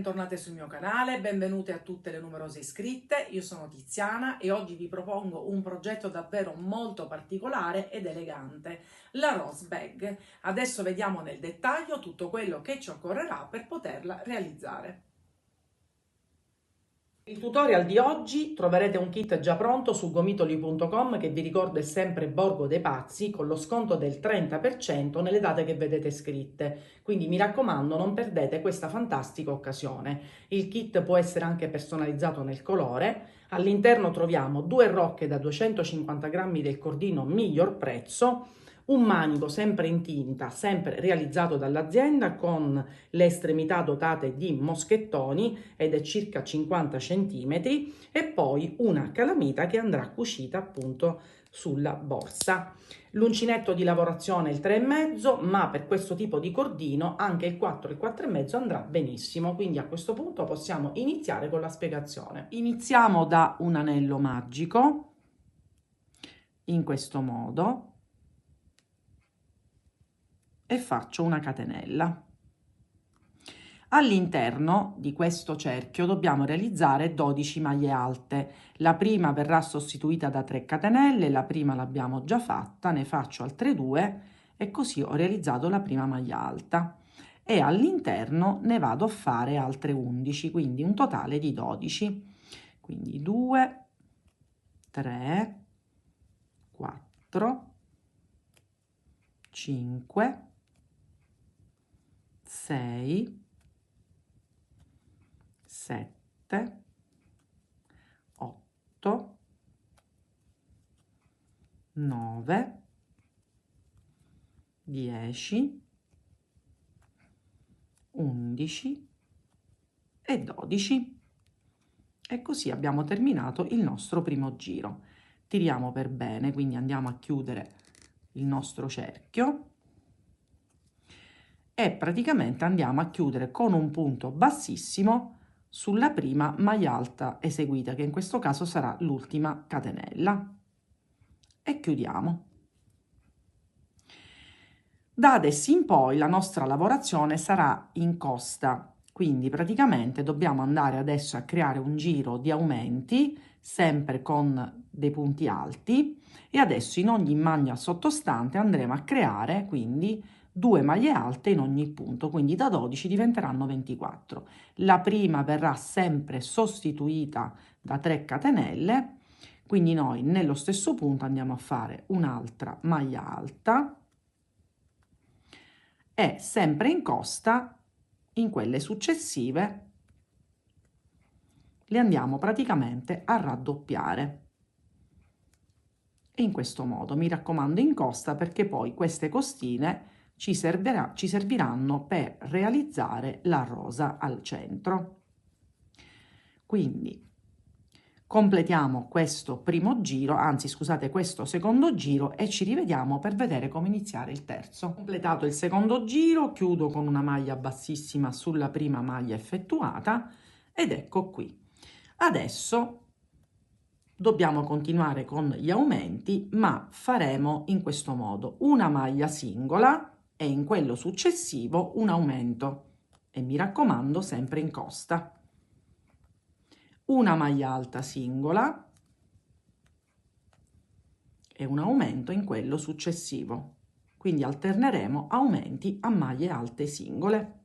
bentornate sul mio canale, benvenute a tutte le numerose iscritte. Io sono Tiziana e oggi vi propongo un progetto davvero molto particolare ed elegante, la Rose Bag. Adesso vediamo nel dettaglio tutto quello che ci occorrerà per poterla realizzare. Il tutorial di oggi troverete un kit già pronto su gomitoli.com che vi ricordo è sempre Borgo dei Pazzi con lo sconto del 30% nelle date che vedete scritte, quindi mi raccomando non perdete questa fantastica occasione. Il kit può essere anche personalizzato nel colore, all'interno troviamo 2 rocche da 250 grammi del cordino miglior prezzo, un manico sempre in tinta, sempre realizzato dall'azienda con le estremità dotate di moschettoni ed è circa 50 centimetri e poi una calamita che andrà cucita appunto sulla borsa. L'uncinetto di lavorazione è il 3,5, ma per questo tipo di cordino anche il 4 e il 4,5 andrà benissimo, quindi a questo punto possiamo iniziare con la spiegazione. Iniziamo da un anello magico in questo modo e faccio una catenella. All'interno di questo cerchio dobbiamo realizzare 12 maglie alte. La prima verrà sostituita da 3 catenelle, la prima l'abbiamo già fatta, ne faccio altre 2 e così ho realizzato la prima maglia alta. E all'interno ne vado a fare altre 11, quindi un totale di 12. Quindi 2, 3, 4, 5, 6, 7, 8, 9, 10, 11 e 12. E così abbiamo terminato il nostro primo giro. Tiriamo per bene, quindi andiamo a chiudere il nostro cerchio e praticamente andiamo a chiudere con un punto bassissimo sulla prima maglia alta eseguita, che in questo caso sarà l'ultima catenella, e chiudiamo. Da adesso in poi la nostra lavorazione sarà in costa, quindi praticamente dobbiamo andare adesso a creare un giro di aumenti sempre con dei punti alti e adesso in ogni maglia sottostante andremo a creare quindi 2 maglie alte in ogni punto, quindi da 12 diventeranno 24. La prima verrà sempre sostituita da 3 catenelle, quindi noi nello stesso punto andiamo a fare un'altra maglia alta e sempre in costa in quelle successive le andiamo praticamente a raddoppiare. E in questo modo, mi raccomando, in costa, perché poi queste costine ci serviranno per realizzare la rosa al centro. Quindi completiamo questo primo giro, anzi scusate, questo secondo giro e ci rivediamo per vedere come iniziare il terzo. Completato il secondo giro, chiudo con una maglia bassissima sulla prima maglia effettuata ed ecco qui. Adesso dobbiamo continuare con gli aumenti, ma faremo in questo modo: una maglia singola e in quello successivo un aumento, e mi raccomando sempre in costa. Una maglia alta singola e un aumento in quello successivo, quindi alterneremo aumenti a maglie alte singole.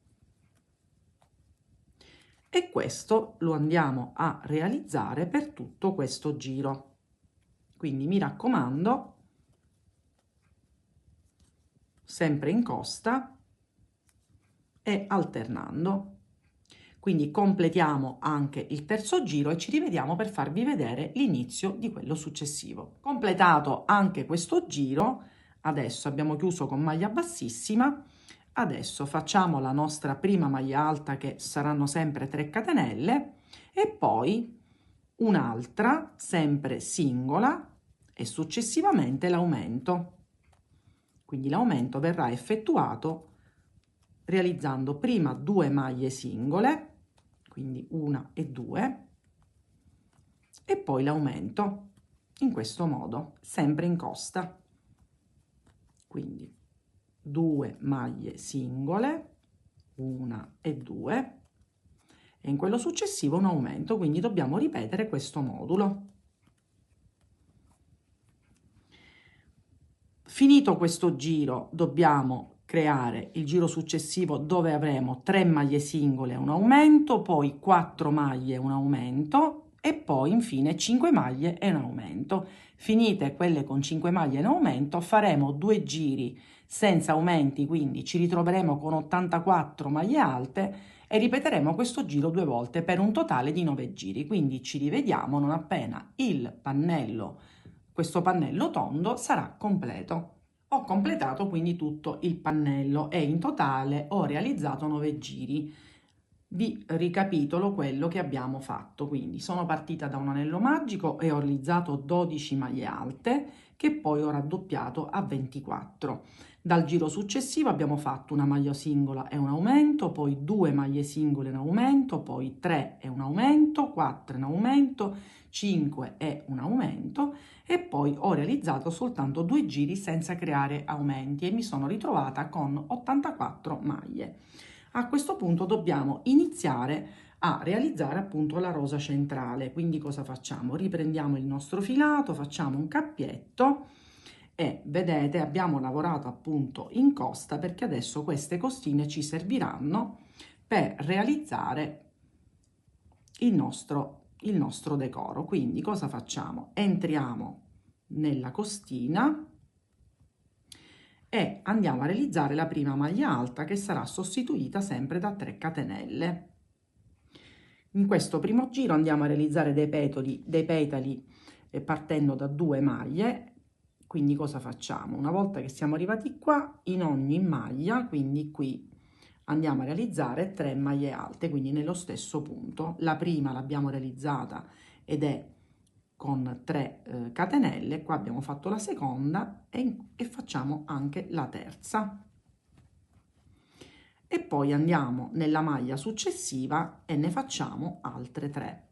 E questo lo andiamo a realizzare per tutto questo giro, quindi mi raccomando sempre in costa e alternando. Quindi completiamo anche il terzo giro e ci rivediamo per farvi vedere l'inizio di quello successivo. Completato anche questo giro, adesso abbiamo chiuso con maglia bassissima. Adesso facciamo la nostra prima maglia alta, che saranno sempre 3 catenelle, e poi un'altra sempre singola e successivamente l'aumento. Quindi l'aumento verrà effettuato realizzando prima 2 maglie singole, quindi 1 e 2, e poi l'aumento in questo modo, sempre in costa. Quindi 2 maglie singole, 1 e 2, e in quello successivo un aumento, quindi dobbiamo ripetere questo modulo. Finito questo giro, dobbiamo creare il giro successivo dove avremo 3 maglie singole e un aumento, poi 4 maglie e un aumento e poi infine 5 maglie e un aumento. Finite quelle con 5 maglie in aumento, faremo 2 giri senza aumenti, quindi ci ritroveremo con 84 maglie alte e ripeteremo questo giro 2 volte per un totale di 9 giri. Quindi ci rivediamo non appena questo pannello tondo sarà completo. Ho completato quindi tutto il pannello e in totale ho realizzato 9 giri. Vi ricapitolo quello che abbiamo fatto, quindi sono partita da un anello magico e ho realizzato 12 maglie alte che poi ho raddoppiato a 24. Dal giro successivo abbiamo fatto una maglia singola e un aumento, poi 2 maglie singole in aumento, poi 3 e un aumento, 4 in aumento, 5 e un aumento e poi ho realizzato soltanto 2 giri senza creare aumenti e mi sono ritrovata con 84 maglie. A questo punto dobbiamo iniziare a realizzare appunto la rosa centrale. Quindi cosa facciamo? Riprendiamo il nostro filato, facciamo un cappietto e vedete abbiamo lavorato appunto in costa perché adesso queste costine ci serviranno per realizzare il nostro decoro. Quindi cosa facciamo? Entriamo nella costina e andiamo a realizzare la prima maglia alta che sarà sostituita sempre da 3 catenelle. In questo primo giro andiamo a realizzare dei petali partendo da 2 maglie. Quindi cosa facciamo? Una volta che siamo arrivati qua, in ogni maglia, quindi qui andiamo a realizzare 3 maglie alte, quindi nello stesso punto. La prima l'abbiamo realizzata ed è con 3 catenelle, qua abbiamo fatto la seconda e facciamo anche la terza. E poi andiamo nella maglia successiva e ne facciamo altre 3.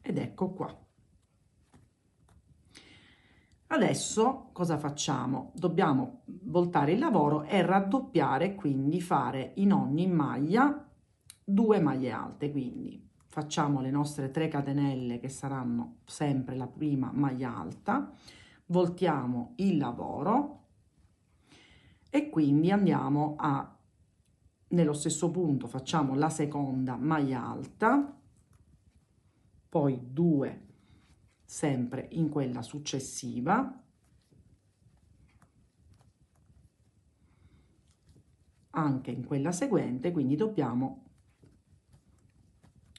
Ed ecco qua. Adesso cosa facciamo? Dobbiamo voltare il lavoro e raddoppiare, quindi fare in ogni maglia 2 maglie alte, quindi facciamo le nostre 3 catenelle che saranno sempre la prima maglia alta, voltiamo il lavoro e quindi andiamo a nello stesso punto facciamo la seconda maglia alta, poi 2 sempre in quella successiva, anche in quella seguente, quindi dobbiamo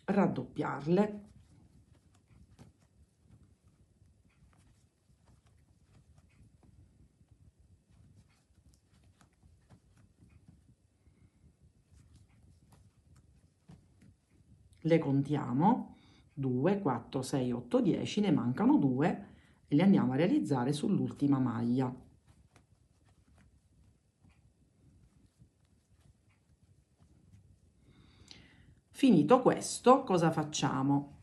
raddoppiarle. Le contiamo 2, 4, 6, 8, 10, ne mancano 2 e le andiamo a realizzare sull'ultima maglia. Finito questo, cosa facciamo?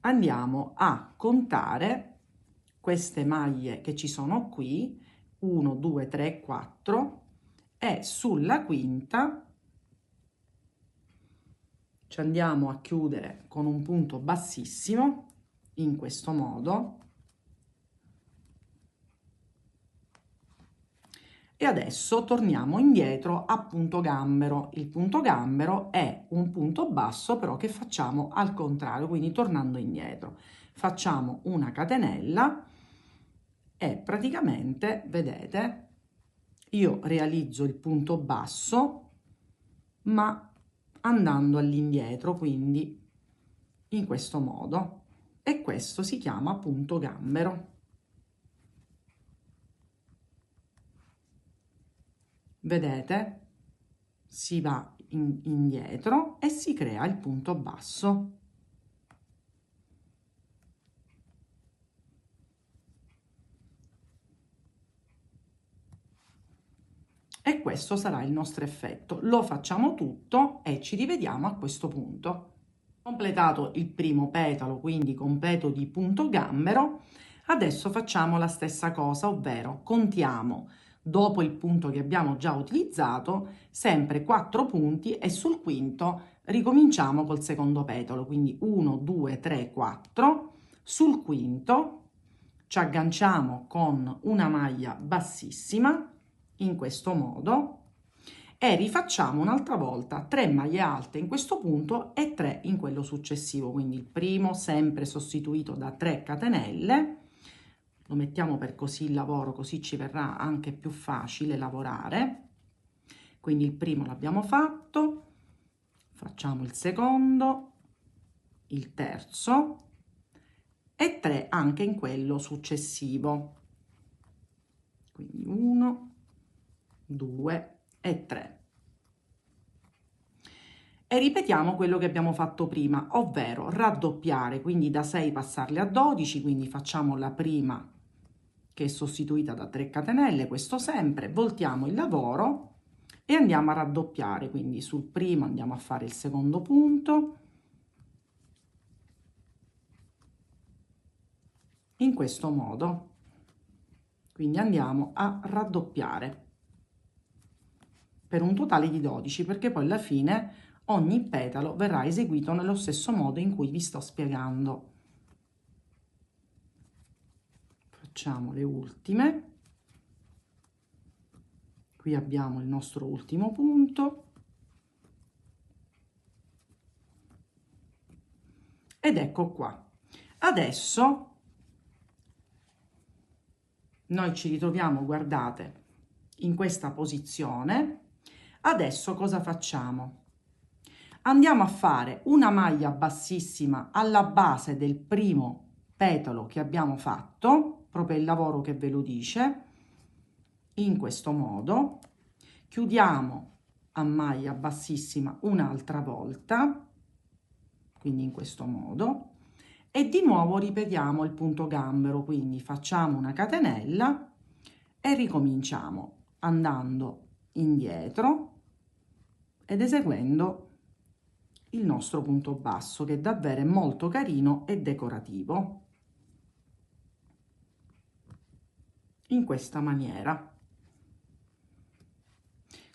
Andiamo a contare queste maglie che ci sono qui, 1, 2, 3, 4 e sulla quinta ci andiamo a chiudere con un punto bassissimo in questo modo e adesso torniamo indietro a punto gambero. Il punto gambero è un punto basso però che facciamo al contrario, quindi tornando indietro facciamo una catenella e praticamente vedete io realizzo il punto basso ma andando all'indietro, quindi in questo modo, e questo si chiama punto gambero. Vedete? Si va indietro e si crea il punto basso. E questo sarà il nostro effetto. Lo facciamo tutto e ci rivediamo a questo punto. Completato il primo petalo, quindi completo di punto gambero, adesso facciamo la stessa cosa, ovvero contiamo dopo il punto che abbiamo già utilizzato, sempre 4 punti e sul quinto ricominciamo col secondo petalo, quindi 1, 2, 3, 4. Sul quinto ci agganciamo con una maglia bassissima in questo modo e rifacciamo un'altra volta 3 maglie alte in questo punto e 3 in quello successivo, quindi il primo sempre sostituito da 3 catenelle. Lo mettiamo per così il lavoro, così ci verrà anche più facile lavorare. Quindi il primo l'abbiamo fatto, facciamo il secondo, il terzo e 3 anche in quello successivo. Quindi 1, 2 e 3. E ripetiamo quello che abbiamo fatto prima, ovvero raddoppiare, quindi da 6 passarle a 12, quindi facciamo la prima che è sostituita da 3 catenelle, questo sempre, voltiamo il lavoro e andiamo a raddoppiare, quindi sul primo andiamo a fare il secondo punto, in questo modo, quindi andiamo a raddoppiare per un totale di 12, perché poi alla fine ogni petalo verrà eseguito nello stesso modo in cui vi sto spiegando. Facciamo le ultime. Qui abbiamo il nostro ultimo punto. Ed ecco qua. Adesso noi ci ritroviamo, guardate, in questa posizione. Adesso cosa facciamo? Andiamo a fare una maglia bassissima alla base del primo petalo che abbiamo fatto, proprio il lavoro che ve lo dice, in questo modo. Chiudiamo a maglia bassissima un'altra volta, quindi in questo modo, e di nuovo ripetiamo il punto gambero, quindi facciamo una catenella e ricominciamo andando indietro ed eseguendo il nostro punto basso, che davvero è molto carino e decorativo, in questa maniera.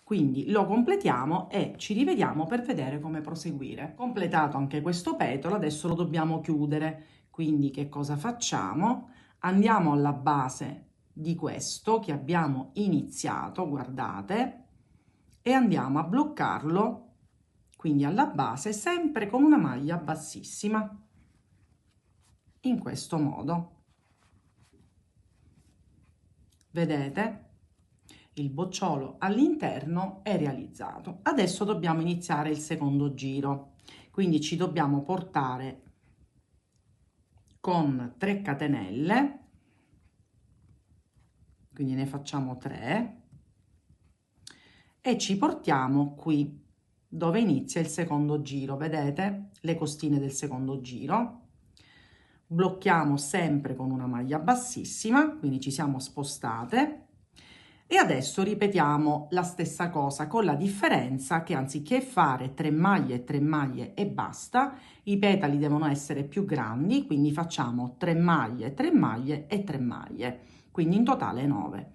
Quindi lo completiamo e ci rivediamo per vedere come proseguire. Completato anche questo petalo, adesso lo dobbiamo chiudere. Quindi che cosa facciamo? Andiamo alla base di questo che abbiamo iniziato, guardate, e andiamo a bloccarlo, quindi alla base, sempre con una maglia bassissima, in questo modo. Vedete? Il bocciolo all'interno è realizzato. Adesso dobbiamo iniziare il secondo giro, quindi ci dobbiamo portare con 3 catenelle, quindi ne facciamo 3 e ci portiamo qui dove inizia il secondo giro, vedete le costine del secondo giro. Blocchiamo sempre con una maglia bassissima, quindi ci siamo spostate. E adesso ripetiamo la stessa cosa, con la differenza che anziché fare 3 maglie e basta, i petali devono essere più grandi, quindi facciamo 3 maglie, 3 maglie e 3 maglie, quindi in totale 9.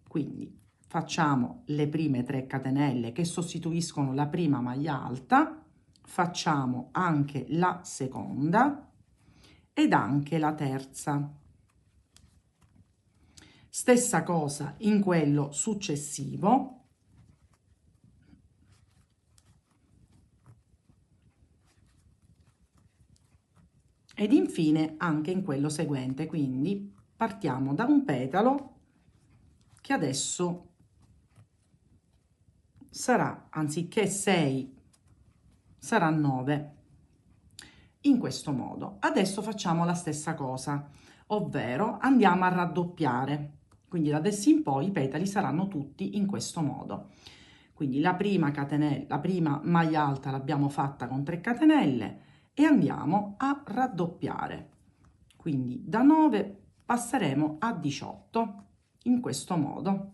Quindi facciamo le prime 3 catenelle che sostituiscono la prima maglia alta, facciamo anche la seconda ed anche la terza. Stessa cosa in quello successivo. Ed infine anche in quello seguente, quindi partiamo da un petalo che adesso sarà, anziché 6, sarà 9, in questo modo. Adesso facciamo la stessa cosa, ovvero andiamo a raddoppiare, quindi da adesso in poi i petali saranno tutti in questo modo. Quindi la prima catenella, la prima maglia alta l'abbiamo fatta con 3 catenelle e andiamo a raddoppiare. Quindi da 9 passeremo a 18 in questo modo.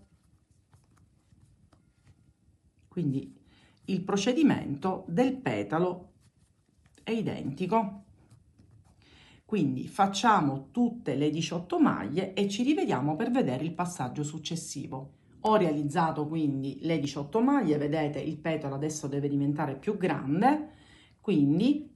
Quindi il procedimento del petalo è identico. Quindi facciamo tutte le 18 maglie e ci rivediamo per vedere il passaggio successivo. Ho realizzato quindi le 18 maglie, vedete il petalo adesso deve diventare più grande, quindi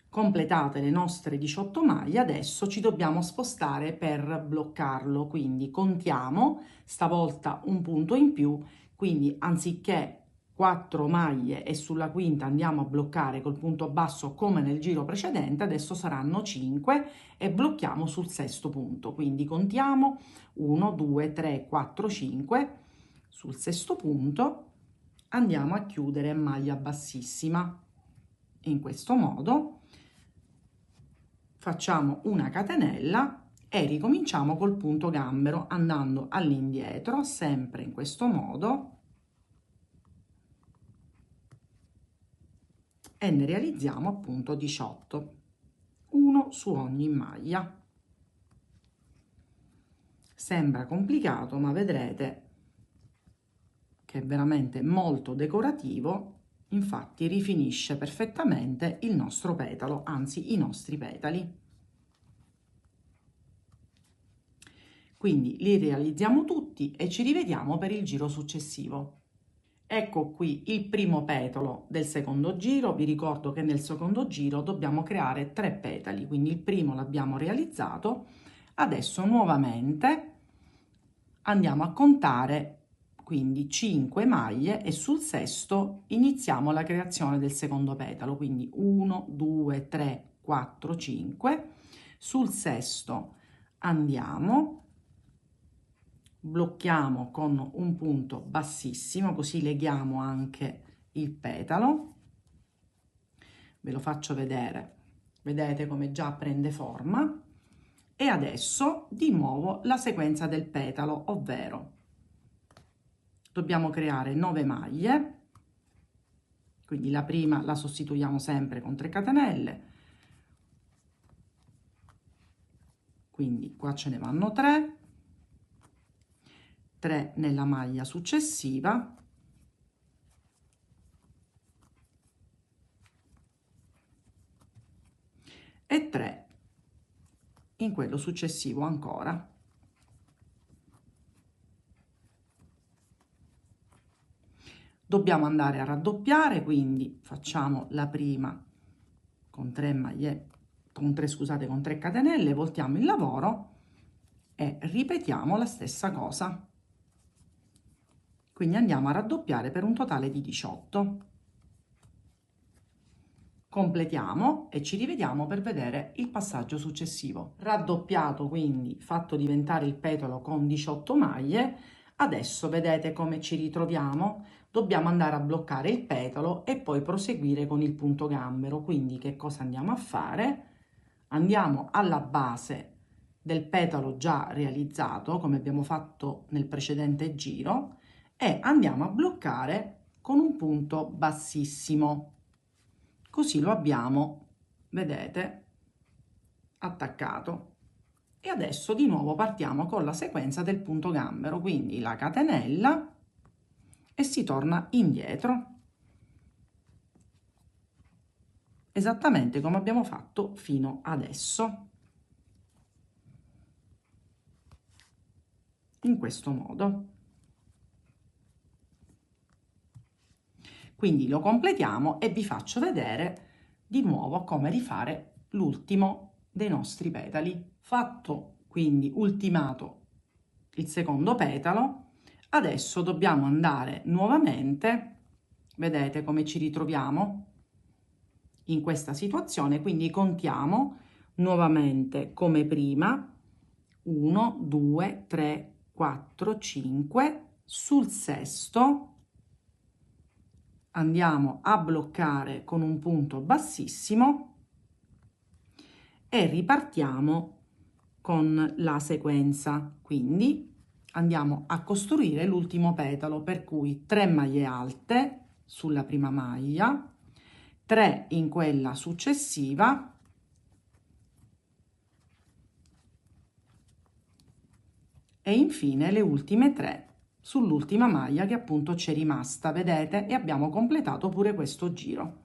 completate le nostre 18 maglie, adesso ci dobbiamo spostare per bloccarlo, quindi contiamo stavolta un punto in più, quindi anziché 4 maglie e sulla quinta andiamo a bloccare col punto basso come nel giro precedente, adesso saranno 5 e blocchiamo sul sesto punto, quindi contiamo 1 2 3 4 5, sul sesto punto andiamo a chiudere maglia bassissima. In questo modo facciamo una catenella e ricominciamo col punto gambero andando all'indietro, sempre in questo modo, e ne realizziamo appunto 18, uno su ogni maglia. Sembra complicato, ma vedrete che è veramente molto decorativo, infatti rifinisce perfettamente il nostro petalo, anzi i nostri petali. Quindi li realizziamo tutti e ci rivediamo per il giro successivo. Ecco qui il primo petalo del secondo giro. Vi ricordo che nel secondo giro dobbiamo creare 3 petali, quindi il primo l'abbiamo realizzato. Adesso nuovamente andiamo a contare quindi 5 maglie e sul sesto iniziamo la creazione del secondo petalo, quindi 1 2 3 4 5. Sul sesto andiamo, blocchiamo con un punto bassissimo, così leghiamo anche il petalo. Ve lo faccio vedere, vedete come già prende forma. E adesso di nuovo la sequenza del petalo, ovvero dobbiamo creare 9 maglie, quindi la prima la sostituiamo sempre con 3 catenelle, quindi qua ce ne vanno 3, 3 nella maglia successiva, e 3 in quello successivo ancora. Dobbiamo andare a raddoppiare, quindi facciamo la prima con 3 maglie, con 3 catenelle, voltiamo il lavoro e ripetiamo la stessa cosa. Quindi andiamo a raddoppiare per un totale di 18. Completiamo e ci rivediamo per vedere il passaggio successivo. Raddoppiato, quindi fatto diventare il petalo con 18 maglie, adesso vedete come ci ritroviamo. Dobbiamo andare a bloccare il petalo e poi proseguire con il punto gambero. Quindi che cosa andiamo a fare? Andiamo alla base del petalo già realizzato, come abbiamo fatto nel precedente giro, e andiamo a bloccare con un punto bassissimo. Così lo abbiamo, vedete, attaccato. E adesso di nuovo partiamo con la sequenza del punto gambero, quindi la catenella e si torna indietro, esattamente come abbiamo fatto fino adesso, in questo modo. Quindi lo completiamo e vi faccio vedere di nuovo come rifare l'ultimo dei nostri petali. Fatto quindi ultimato il secondo petalo, adesso dobbiamo andare nuovamente, vedete come ci ritroviamo in questa situazione, quindi contiamo nuovamente come prima 1 2 3 4 5. Sul sesto andiamo a bloccare con un punto bassissimo e ripartiamo con la sequenza, quindi andiamo a costruire l'ultimo petalo, per cui 3 maglie alte sulla prima maglia, 3 in quella successiva e infine le ultime 3 sull'ultima maglia che appunto c'è rimasta, vedete, e abbiamo completato pure questo giro.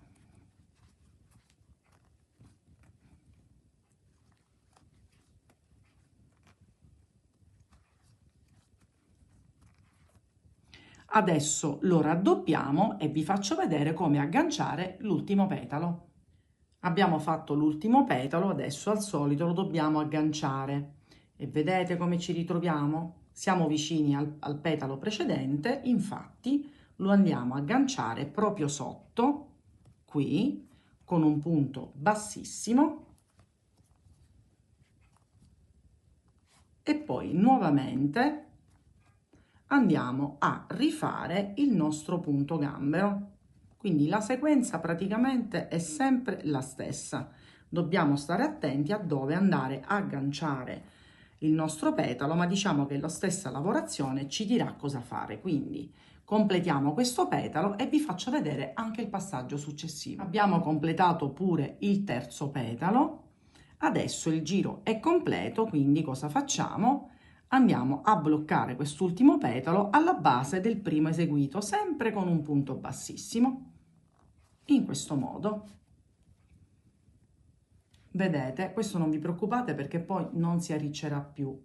Adesso lo raddoppiamo e vi faccio vedere come agganciare l'ultimo petalo. Abbiamo fatto l'ultimo petalo, adesso al solito lo dobbiamo agganciare e vedete come ci ritroviamo? Siamo vicini al petalo precedente, infatti lo andiamo a agganciare proprio sotto, qui, con un punto bassissimo e poi nuovamente andiamo a rifare il nostro punto gambero. Quindi la sequenza praticamente è sempre la stessa. Dobbiamo stare attenti a dove andare a agganciare il nostro petalo, ma diciamo che la stessa lavorazione ci dirà cosa fare. Quindi completiamo questo petalo e vi faccio vedere anche il passaggio successivo. Abbiamo completato pure il terzo petalo. Adesso il giro è completo, quindi cosa facciamo? Andiamo a bloccare quest'ultimo petalo alla base del primo eseguito, sempre con un punto bassissimo, in questo modo. Vedete, questo non vi preoccupate perché poi non si arriccerà più,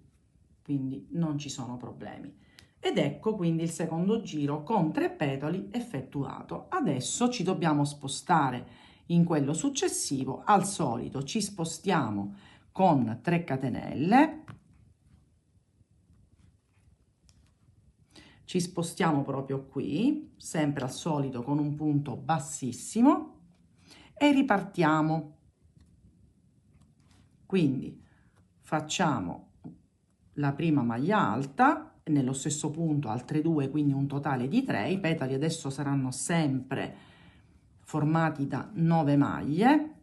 quindi non ci sono problemi. Ed ecco quindi il secondo giro con 3 petali effettuato. Adesso ci dobbiamo spostare in quello successivo, al solito ci spostiamo con 3 catenelle. Ci spostiamo proprio qui, sempre al solito con un punto bassissimo e ripartiamo. Quindi facciamo la prima maglia alta, nello stesso punto altre 2, quindi un totale di 3. I petali adesso saranno sempre formati da 9 maglie,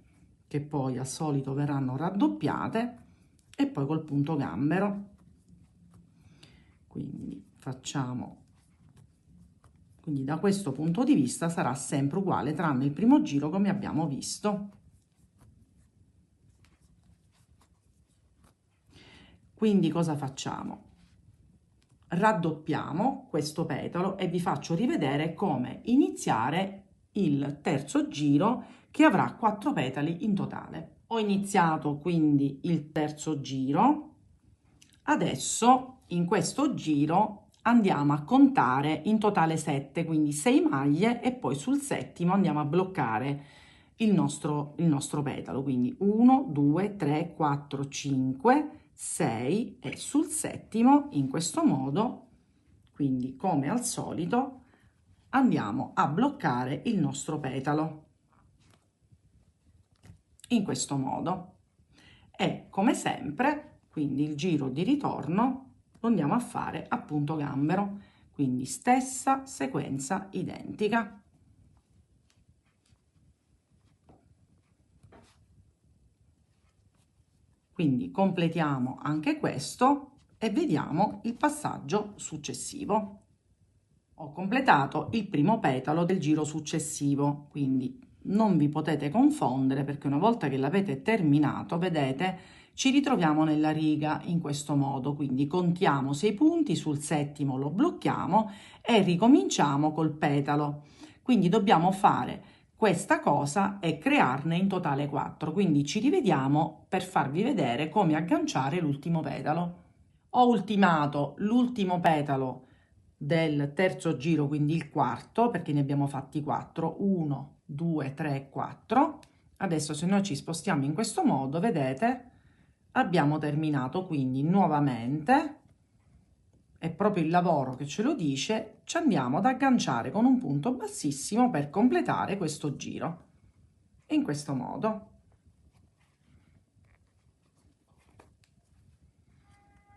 che poi al solito verranno raddoppiate, e poi col punto gambero. Quindi facciamo, quindi da questo punto di vista sarà sempre uguale tranne il primo giro come abbiamo visto. Quindi cosa facciamo? Raddoppiamo questo petalo e vi faccio rivedere come iniziare il terzo giro che avrà 4 petali in totale. Ho iniziato quindi il terzo giro. Adesso in questo giro andiamo a contare in totale 7, quindi 6 maglie e poi sul settimo andiamo a bloccare il nostro petalo, quindi 1, 2, 3, 4, 5, 6 e sul settimo in questo modo, quindi come al solito, andiamo a bloccare il nostro petalo in questo modo e come sempre, quindi il giro di ritorno lo andiamo a fare a punto gambero, quindi stessa sequenza identica. Quindi completiamo anche questo e vediamo il passaggio successivo. Ho completato il primo petalo del giro successivo, quindi non vi potete confondere perché una volta che l'avete terminato, vedete, ci ritroviamo nella riga in questo modo, quindi contiamo 6 punti, sul settimo lo blocchiamo e ricominciamo col petalo. Quindi dobbiamo fare questa cosa e crearne in totale 4, quindi ci rivediamo per farvi vedere come agganciare l'ultimo petalo. Ho ultimato l'ultimo petalo del terzo giro, quindi il quarto, perché ne abbiamo fatti 4, 1, 2, 3, 4. Adesso se noi ci spostiamo in questo modo, vedete, abbiamo terminato, quindi nuovamente, è proprio il lavoro che ce lo dice, ci andiamo ad agganciare con un punto bassissimo per completare questo giro, in questo modo.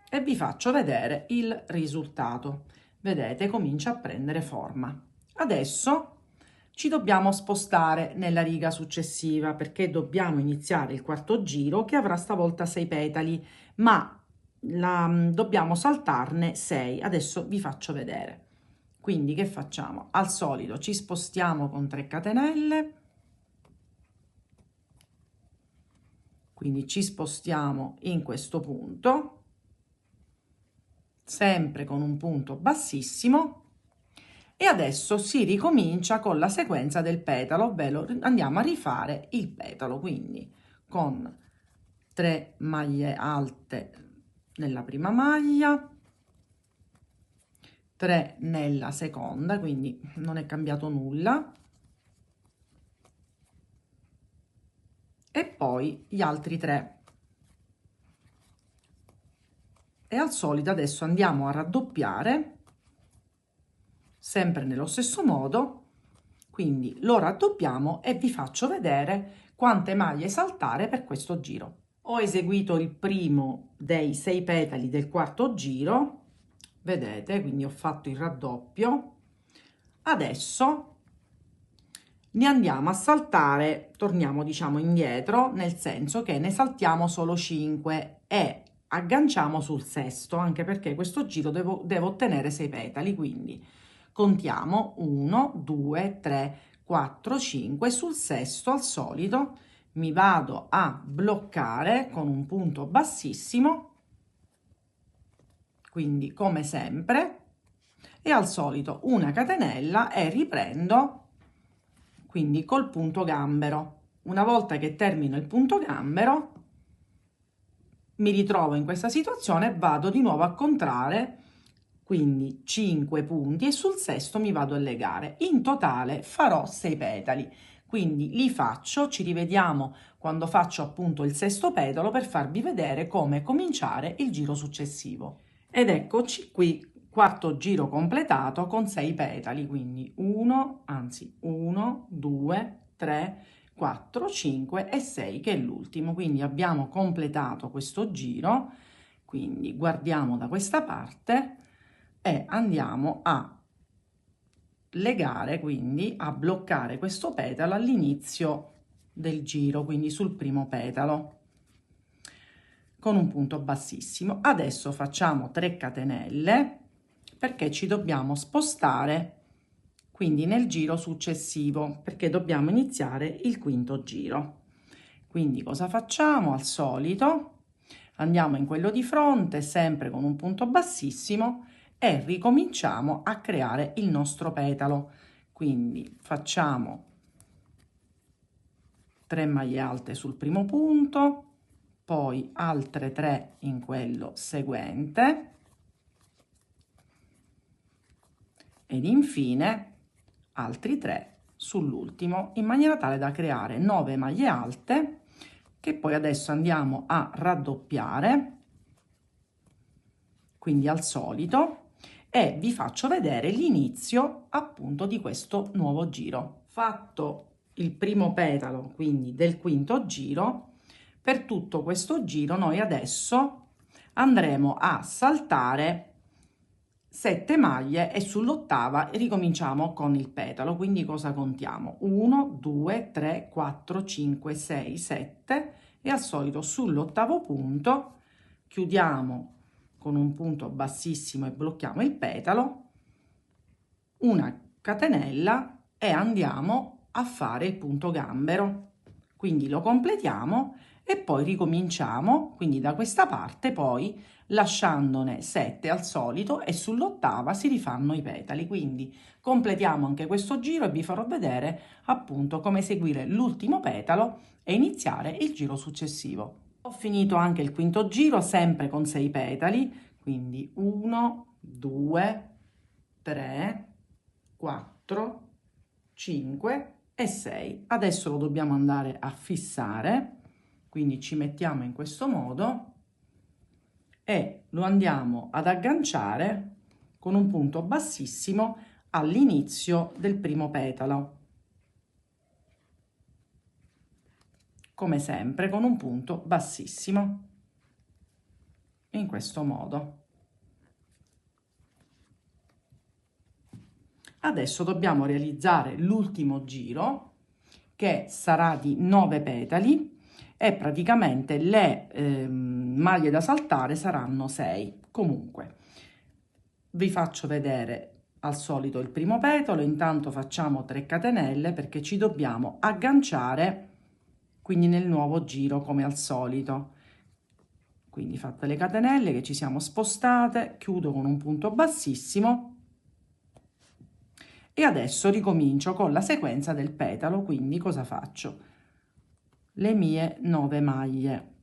E vi faccio vedere il risultato. Vedete, comincia a prendere forma. Adesso ci dobbiamo spostare nella riga successiva perché dobbiamo iniziare il quarto giro che avrà stavolta 6 petali, ma dobbiamo saltarne 6. Adesso vi faccio vedere. Quindi che facciamo? Al solito ci spostiamo con 3 catenelle, quindi ci spostiamo in questo punto, sempre con un punto bassissimo, e adesso si ricomincia con la sequenza del petalo, ovvero andiamo a rifare il petalo, quindi con 3 maglie alte nella prima maglia, 3 nella seconda, quindi non è cambiato nulla, e poi gli altri 3. E al solito adesso andiamo a raddoppiare sempre nello stesso modo, quindi lo raddoppiamo e vi faccio vedere quante maglie saltare per questo giro. Ho eseguito il primo dei 6 petali del quarto giro, vedete, quindi ho fatto il raddoppio. Adesso ne andiamo a saltare, torniamo diciamo indietro, nel senso che ne saltiamo solo 5 e agganciamo sul sesto, anche perché questo giro devo ottenere 6 petali, quindi contiamo 1, 2, 3, 4, 5, sul sesto al solito mi vado a bloccare con un punto bassissimo, quindi come sempre, e al solito una catenella e riprendo quindi col punto gambero. Una volta che termino il punto gambero mi ritrovo in questa situazione, vado di nuovo a contare, quindi 5 punti, e sul sesto mi vado a legare. In totale farò 6 petali, quindi li faccio, ci rivediamo quando faccio appunto il sesto petalo per farvi vedere come cominciare il giro successivo. Ed eccoci qui, quarto giro completato con 6 petali, quindi 1, 2, 3, 4, 5 e 6, che è l'ultimo. Quindi abbiamo completato questo giro, quindi guardiamo da questa parte e andiamo a legare, quindi a bloccare questo petalo all'inizio del giro, quindi sul primo petalo con un punto bassissimo. Adesso facciamo 3 catenelle perché ci dobbiamo spostare quindi nel giro successivo, perché dobbiamo iniziare il quinto giro. Quindi cosa facciamo? Al solito andiamo in quello di fronte, sempre con un punto bassissimo, e ricominciamo a creare il nostro petalo. Quindi facciamo 3 maglie alte sul primo punto, poi altre 3 in quello seguente ed infine altri 3 sull'ultimo, in maniera tale da creare 9 maglie alte che poi adesso andiamo a raddoppiare, quindi al solito, e vi faccio vedere l'inizio appunto di questo nuovo giro. Fatto il primo petalo, quindi del quinto giro, per tutto questo giro noi adesso andremo a saltare 7 maglie e sull'ottava ricominciamo con il petalo. Quindi cosa contiamo? 1, 2, 3, 4, 5, 6, 7 e al solito sull'ottavo punto chiudiamo con un punto bassissimo e blocchiamo il petalo, una catenella e andiamo a fare il punto gambero. Quindi lo completiamo e poi ricominciamo, quindi da questa parte poi lasciandone 7 al solito, e sull'ottava si rifanno i petali. Quindi completiamo anche questo giro e vi farò vedere appunto come eseguire l'ultimo petalo e iniziare il giro successivo. Ho finito anche il quinto giro sempre con 6 petali, quindi 1, 2, 3, 4, 5 e 6. Adesso lo dobbiamo andare a fissare, quindi ci mettiamo in questo modo e lo andiamo ad agganciare con un punto bassissimo all'inizio del primo petalo, come sempre con un punto bassissimo, in questo modo. Adesso dobbiamo realizzare l'ultimo giro, che sarà di 9 petali, e praticamente le maglie da saltare saranno 6. Comunque vi faccio vedere al solito il primo petalo. Intanto facciamo 3 catenelle perché ci dobbiamo agganciare quindi nel nuovo giro come al solito. Quindi fatte le catenelle che ci siamo spostate, chiudo con un punto bassissimo e adesso ricomincio con la sequenza del petalo. Quindi cosa faccio? Le mie 9 maglie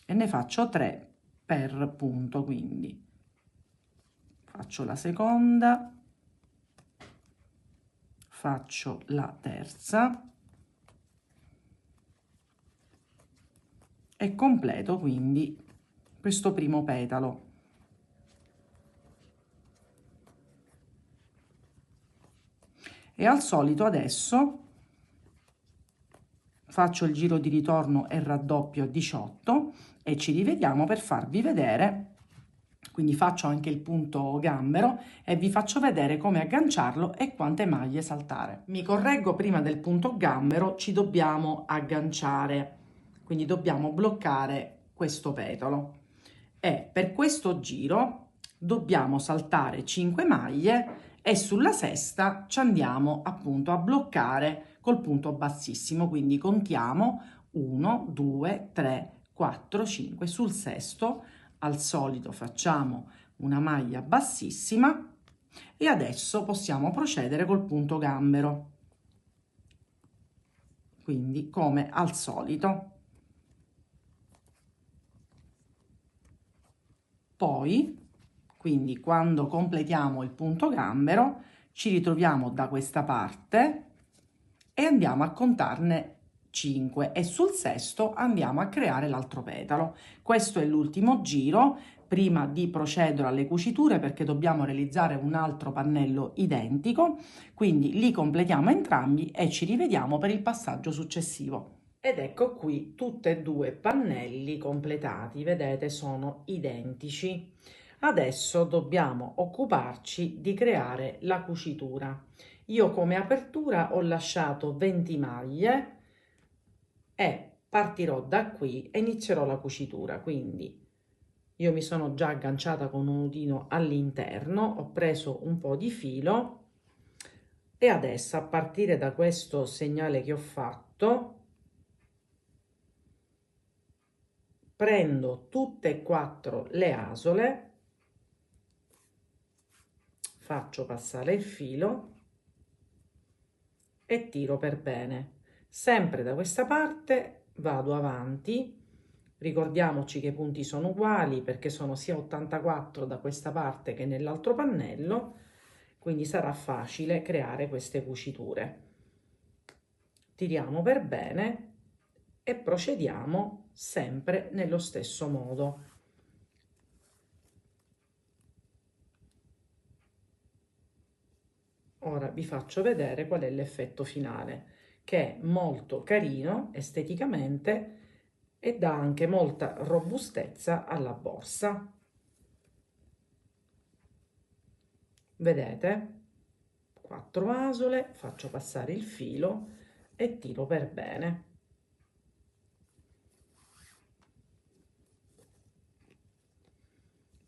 e ne faccio 3 per punto, quindi faccio la seconda, faccio la terza e completo quindi questo primo petalo. E al solito adesso faccio il giro di ritorno e raddoppio a 18 e ci rivediamo per farvi vedere, quindi faccio anche il punto gambero e vi faccio vedere come agganciarlo e quante maglie saltare. Mi correggo, prima del punto gambero ci dobbiamo agganciare, quindi dobbiamo bloccare questo petalo e per questo giro dobbiamo saltare 5 maglie e sulla sesta ci andiamo appunto a bloccare col punto bassissimo, quindi contiamo 1, 2, 3, 4, 5, sul sesto al solito facciamo una maglia bassissima e adesso possiamo procedere col punto gambero, quindi come al solito. Poi, quindi quando completiamo il punto gambero, ci ritroviamo da questa parte e andiamo a contarne 5 e sul sesto andiamo a creare l'altro petalo. Questo è l'ultimo giro prima di procedere alle cuciture, perché dobbiamo realizzare un altro pannello identico, quindi li completiamo entrambi e ci rivediamo per il passaggio successivo. Ed ecco qui tutti e due pannelli completati, vedete, sono identici. Adesso dobbiamo occuparci di creare la cucitura. Io come apertura ho lasciato 20 maglie e partirò da qui e inizierò la cucitura. Quindi io mi sono già agganciata con un nodino all'interno, ho preso un po' di filo e adesso, a partire da questo segnale che ho fatto, prendo tutte e 4 le asole, faccio passare il filo e tiro per bene. Sempre da questa parte vado avanti, ricordiamoci che i punti sono uguali perché sono sia 84 da questa parte che nell'altro pannello, quindi sarà facile creare queste cuciture. Tiriamo per bene e procediamo sempre nello stesso modo. Ora vi faccio vedere qual è l'effetto finale, che è molto carino esteticamente e dà anche molta robustezza alla borsa. Vedete? 4 asole, faccio passare il filo e tiro per bene.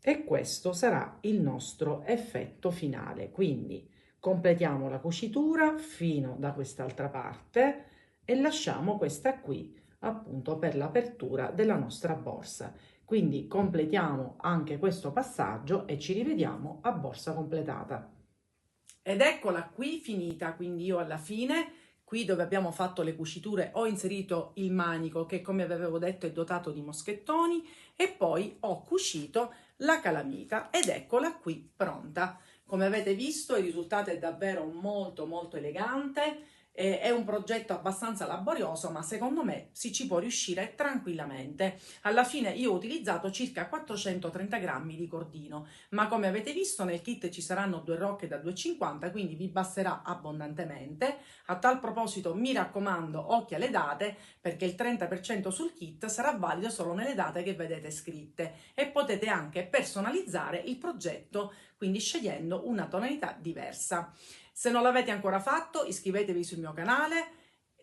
E questo sarà il nostro effetto finale, quindi completiamo la cucitura fino da quest'altra parte e lasciamo questa qui appunto per l'apertura della nostra borsa. Quindi completiamo anche questo passaggio e ci rivediamo a borsa completata. Ed eccola qui finita, quindi io alla fine, qui dove abbiamo fatto le cuciture, ho inserito il manico che, come vi avevo detto, è dotato di moschettoni e poi ho cucito la calamita ed eccola qui pronta. Come avete visto, il risultato è davvero molto elegante. È un progetto abbastanza laborioso, ma secondo me ci può riuscire tranquillamente. Alla fine io ho utilizzato circa 430 grammi di cordino, ma come avete visto nel kit ci saranno 2 rocche da 2,50, quindi vi basterà abbondantemente. A tal proposito mi raccomando, occhio alle date, perché il 30% sul kit sarà valido solo nelle date che vedete scritte e potete anche personalizzare il progetto, quindi scegliendo una tonalità diversa. Se non l'avete ancora fatto, iscrivetevi sul mio canale,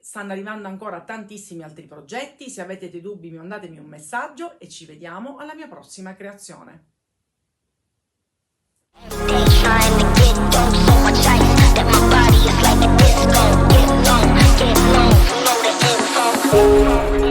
stanno arrivando ancora tantissimi altri progetti. Se avete dei dubbi mandatemi un messaggio e ci vediamo alla mia prossima creazione. Trying to get dope, so much ice that my body is like a disco. Get low, you know the info.